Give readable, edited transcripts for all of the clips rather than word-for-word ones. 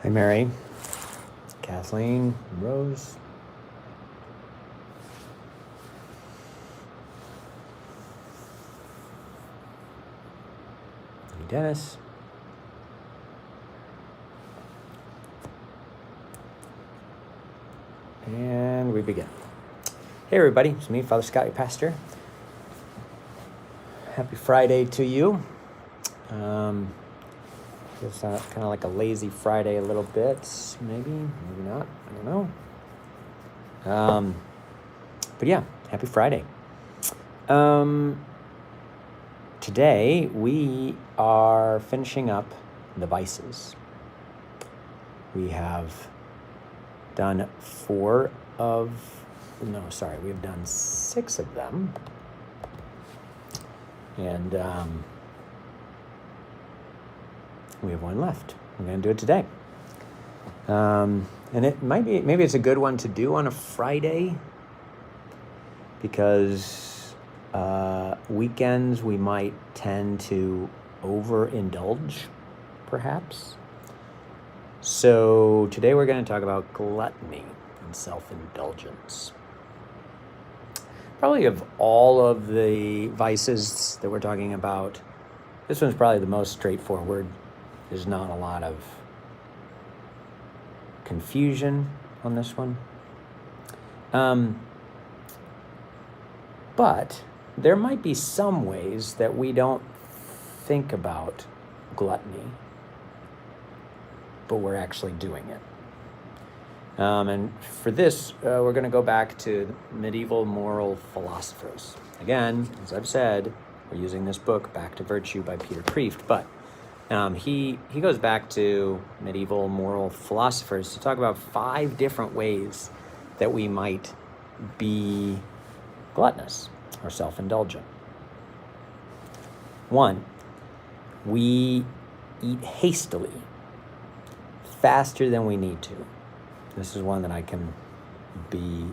Hi, Mary, Kathleen, Rose. Hey, Dennis. And we begin. Hey, everybody. It's me, Father Scott, your pastor. Happy Friday to you. It's kind of like a lazy Friday a little bit. Maybe not. I don't know. But yeah, happy Friday. Today we are finishing up the vices. We have done we have done 6 of them. And we have 1 left. We're going to do it today. And it maybe it's a good one to do on a Friday, because weekends we might tend to overindulge, perhaps. So today we're going to talk about gluttony and self-indulgence. Probably of all of the vices that we're talking about, this one's probably the most straightforward. There's not a lot of confusion on this one. But there might be some ways that we don't think about gluttony, but we're actually doing it. And for this, we're going to go back to medieval moral philosophers. Again, as I've said, we're using this book, Back to Virtue by Peter Kreeft, but he goes back to medieval moral philosophers to talk about 5 different ways that we might be gluttonous or self-indulgent. 1, we eat hastily, faster than we need to. This is one that I can be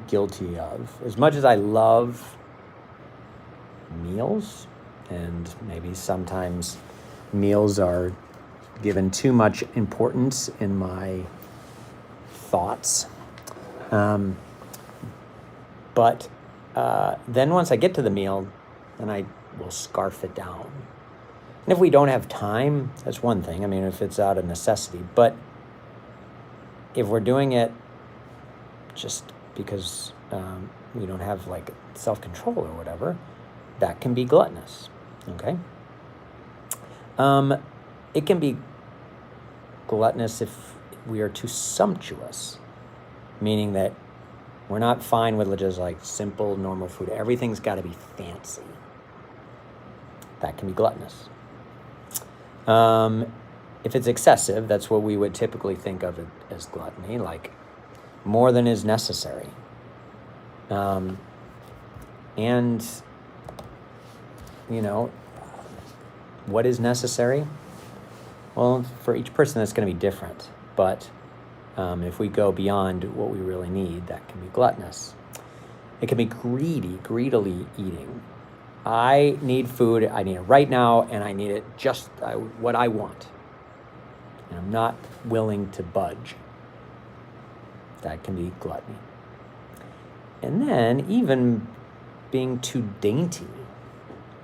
guilty of. As much as I love meals, and maybe sometimes meals are given too much importance in my thoughts. But then once I get to the meal, then I will scarf it down. And if we don't have time, that's one thing. I mean, if it's out of necessity. But if we're doing it just because we don't have like self-control or whatever, that can be gluttonous, okay? It can be gluttonous if we are too sumptuous, meaning that we're not fine with just like simple, normal food. Everything's got to be fancy. That can be gluttonous. If it's excessive, that's what we would typically think of it as gluttony, like more than is necessary. And, what is necessary? Well, for each person, that's going to be different. But if we go beyond what we really need, that can be gluttonous. It can be greedily eating. I need food, I need it right now, and I need it just what I want. And I'm not willing to budge. That can be gluttony. And then even being too dainty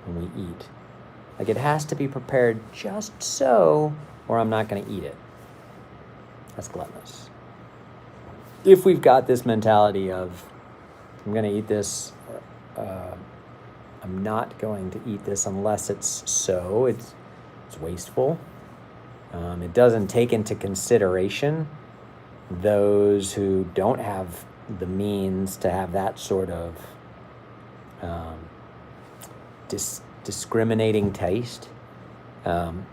when we eat. Like it has to be prepared just so, or I'm not going to eat it. That's gluttonous. If we've got this mentality of, I'm going to eat this, I'm not going to eat this unless it's wasteful. It doesn't take into consideration those who don't have the means to have that sort of discriminating taste. And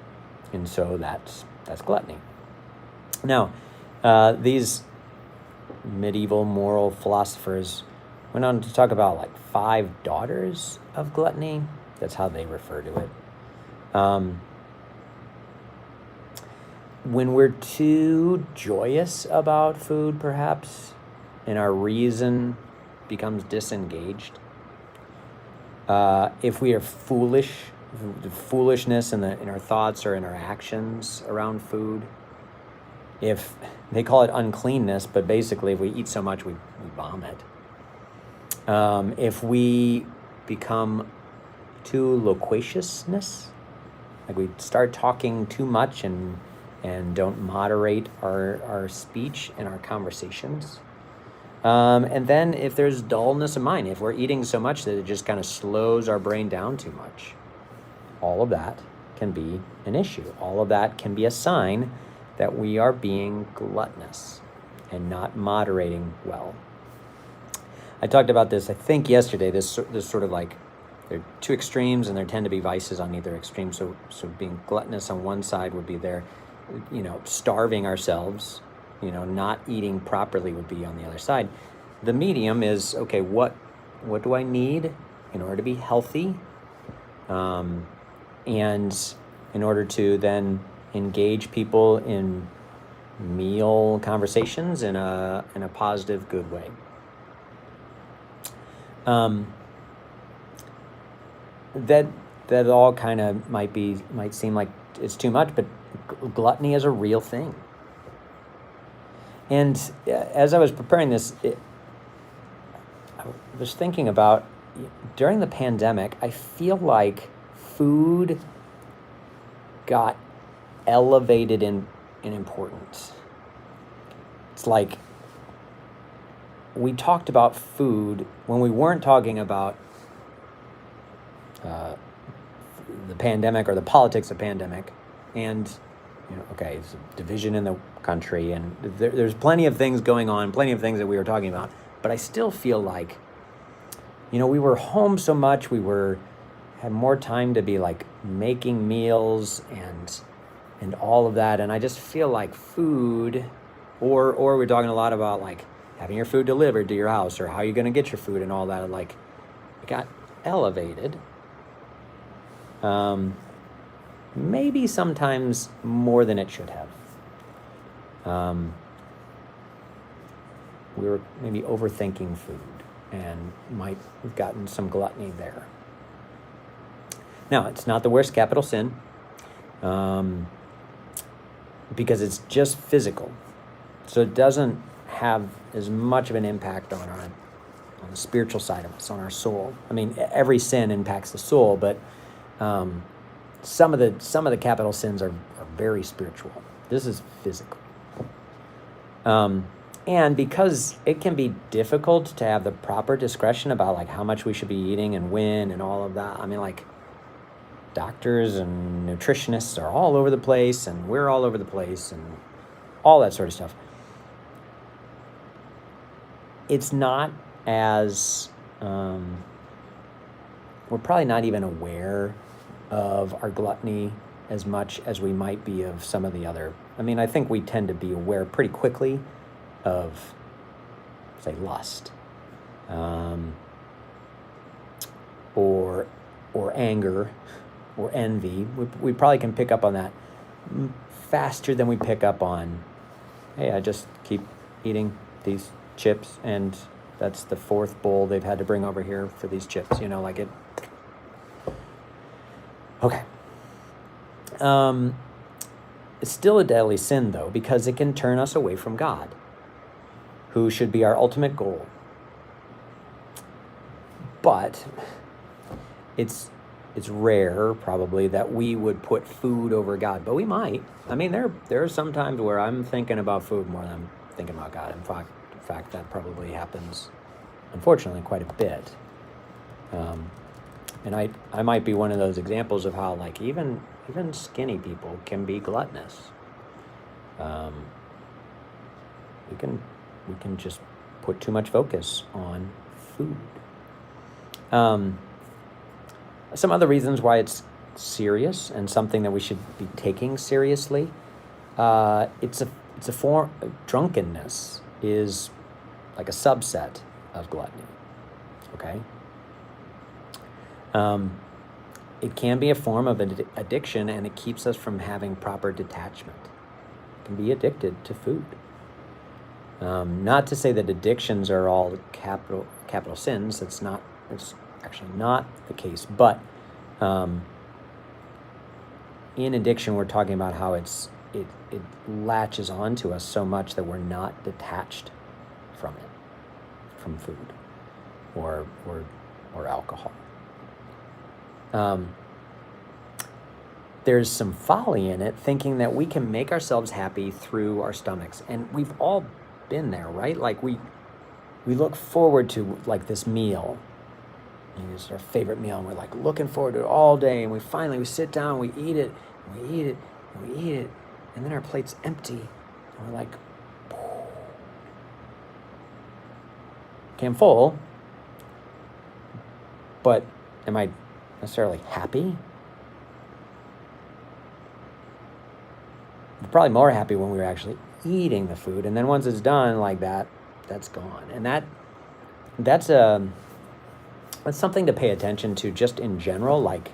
so that's gluttony. Now, these medieval moral philosophers went on to talk about like 5 daughters of gluttony. That's how they refer to it. When we're too joyous about food, perhaps, and our reason becomes disengaged, if we are foolish, the foolishness in our thoughts or in our actions around food, if they call it uncleanness, but basically if we eat so much, we vomit. If we become too loquaciousness, like we start talking too much and don't moderate our speech and our conversations. And then if there's dullness of mind, if we're eating so much that it just kind of slows our brain down too much, all of that can be an issue. All of that can be a sign that we are being gluttonous and not moderating well. I talked about this, I think, yesterday, this sort of like, there are two extremes and there tend to be vices on either extreme. So being gluttonous on one side would be there, starving ourselves, not eating properly would be on the other side. The medium is, okay, what do I need in order to be healthy? And in order to then engage people in meal conversations in a positive, good way. That all kind of might seem like it's too much, but gluttony is a real thing. And as I was preparing this, I was thinking about, during the pandemic, I feel like food got elevated in importance. It's like we talked about food when we weren't talking about the pandemic or the politics of pandemic, and okay, it's a division in the country, and there's plenty of things going on, plenty of things that we were talking about, but I still feel like, we were home so much, had more time to be like making meals and all of that, and I just feel like food, or we're talking a lot about like having your food delivered to your house, or how you're going to get your food and all that, like it got elevated. Maybe sometimes more than it should have. We were maybe overthinking food and might have gotten some gluttony there. Now, it's not the worst capital sin, because it's just physical. So it doesn't have as much of an impact on the spiritual side of us, on our soul. I mean, every sin impacts the soul, but some of the capital sins are very spiritual. This is physical. And because it can be difficult to have the proper discretion about like how much we should be eating and when and all of that. I mean, like, doctors and nutritionists are all over the place, and we're all over the place, and all that sort of stuff. It's not as we're probably not even aware of our gluttony as much as we might be of some of the other. I mean, I think we tend to be aware pretty quickly of, say, lust, or anger, or envy. We probably can pick up on that faster than we pick up on, hey, I just keep eating these chips, and that's the fourth bowl they've had to bring over here for these chips, like it. Okay. It's still a deadly sin, though, because it can turn us away from God, who should be our ultimate goal. But it's rare, probably, that we would put food over God, but we might. I mean, there are some times where I'm thinking about food more than I'm thinking about God. In fact, that probably happens, unfortunately, quite a bit. And I might be one of those examples of how, like, even skinny people can be gluttonous. We can just put too much focus on food. Some other reasons why it's serious and something that we should be taking seriously. It's a form. Drunkenness is like a subset of gluttony. Okay. It can be a form of addiction, and it keeps us from having proper detachment. It can be addicted to food. Not to say that addictions are all capital sins. It's actually not the case. But in addiction, we're talking about how it's it latches onto us so much that we're not detached from it, from food or alcohol. There's some folly in it, thinking that we can make ourselves happy through our stomachs. And we've all been there, right? Like we look forward to like this meal. And it's our favorite meal, and we're like looking forward to it all day. And we sit down, we eat it, and we eat it, and we eat it. And then our plate's empty. And we're like, okay, I'm full. But am I necessarily happy? We're probably more happy when we were actually eating the food. And then once it's done like that, that's gone. And that's something to pay attention to just in general. Like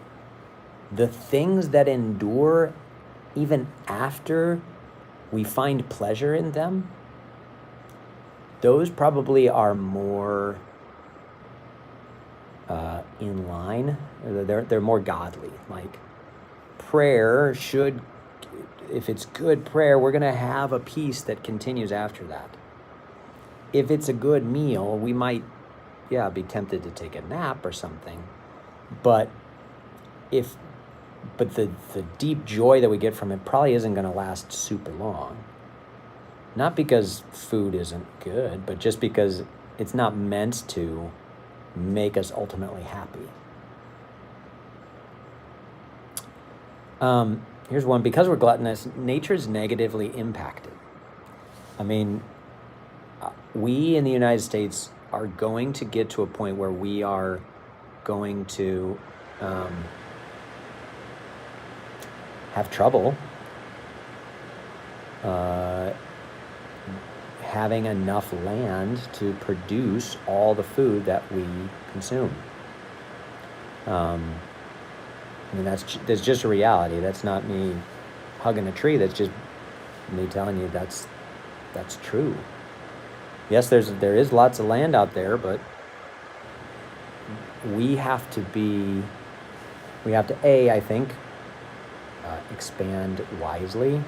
the things that endure even after we find pleasure in them, those probably are more in line. They're more godly. Like prayer should, if it's good prayer, we're going to have a peace that continues after that. If it's a good meal, we might, be tempted to take a nap or something. But the deep joy that we get from it probably isn't going to last super long. Not because food isn't good, but just because it's not meant to make us ultimately happy. Here's one. Because we're gluttonous, nature's negatively impacted. I mean, we in the United States are going to get to a point where we are going to have trouble having enough land to produce all the food that we consume. I mean, that's just a reality. That's not me hugging a tree. That's just me telling you that's true. Yes, there is lots of land out there, but we have to I think, expand wisely,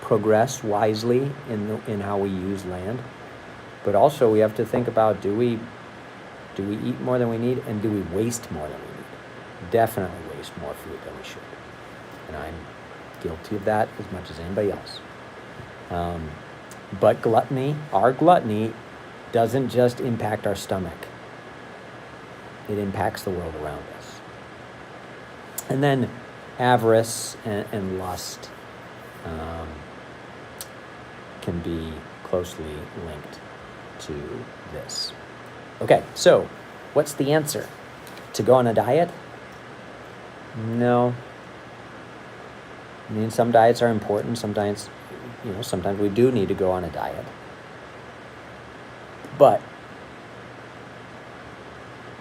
progress wisely in how we use land, but also we have to think about, do we eat more than we need, and do we waste more than we need? Definitely waste more food than we should, and I'm guilty of that as much as anybody else. But our gluttony doesn't just impact our stomach. It impacts the world around us. And then avarice and lust can be closely linked to this. Okay, so what's the answer? To go on a diet? No. I mean, some diets are important. Sometimes we do need to go on a diet. But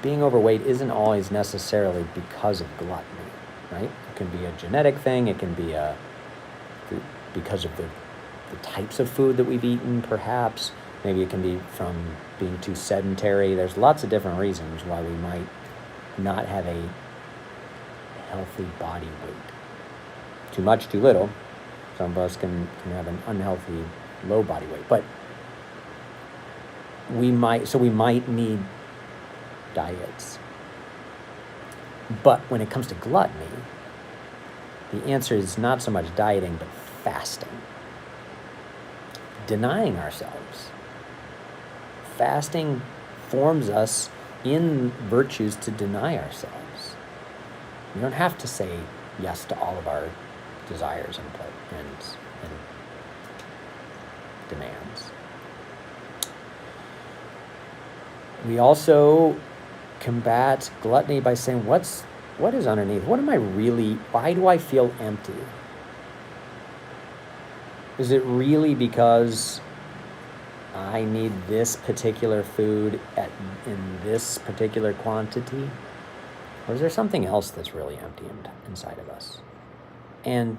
being overweight isn't always necessarily because of gluttony, right? It can be a genetic thing. It can be because of the types of food that we've eaten, perhaps. Maybe it can be from being too sedentary. There's lots of different reasons why we might not have a healthy body weight. Too much, too little. Some of us can have an unhealthy low body weight. But we might need diets. But when it comes to gluttony, the answer is not so much dieting, but fasting. Denying ourselves. Fasting forms us in virtues to deny ourselves. We don't have to say yes to all of our desires and demands. We also combat gluttony by saying, what is underneath? Why do I feel empty? Is it really because I need this particular food in this particular quantity? Or is there something else that's really empty inside of us? And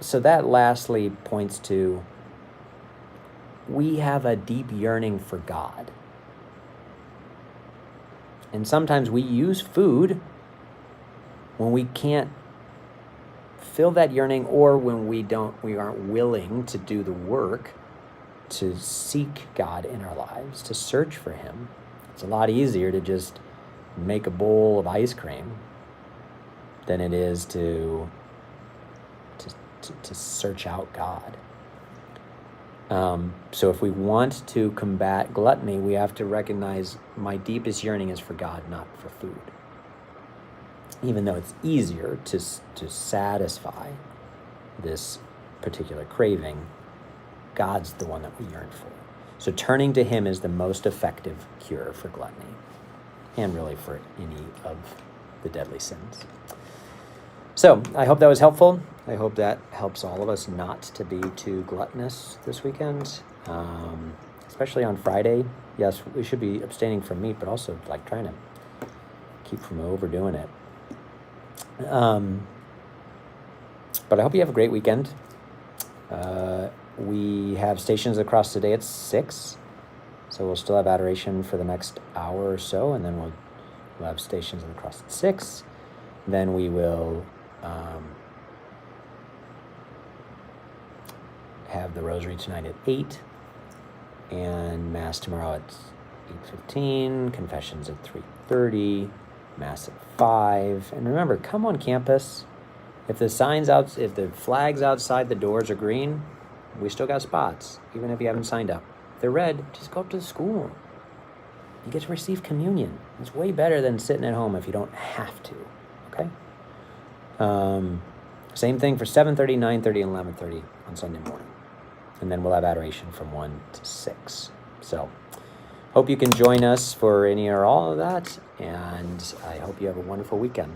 so that lastly points to, we have a deep yearning for God. And sometimes we use food when we can't fill that yearning, or when we aren't willing to do the work to seek God in our lives, to search for him. It's a lot easier to just make a bowl of ice cream than it is to search out God. So if we want to combat gluttony, we have to recognize my deepest yearning is for God, not for food. Even though it's easier to satisfy this particular craving, God's the one that we yearn for. So turning to him is the most effective cure for gluttony, and really for any of the deadly sins. So I hope that was helpful. I hope that helps all of us not to be too gluttonous this weekend, especially on Friday. Yes, we should be abstaining from meat, but also like trying to keep from overdoing it. But I hope you have a great weekend. We have stations across the day at 6, so we'll still have adoration for the next hour or so, and then we'll have stations across at 6. Then we will have the rosary tonight at 8, and Mass tomorrow at 8:15, confessions at 3:30, Mass at 5. And remember, come on campus. If the flags outside the doors are green, we still got spots, even if you haven't signed up. If they're red, just go up to the school. You get to receive communion. It's way better than sitting at home if you don't have to, okay? Same thing for 7:30, 9:30, and 11:30 on Sunday morning. And then we'll have adoration from 1 to 6. So hope you can join us for any or all of that, and I hope you have a wonderful weekend.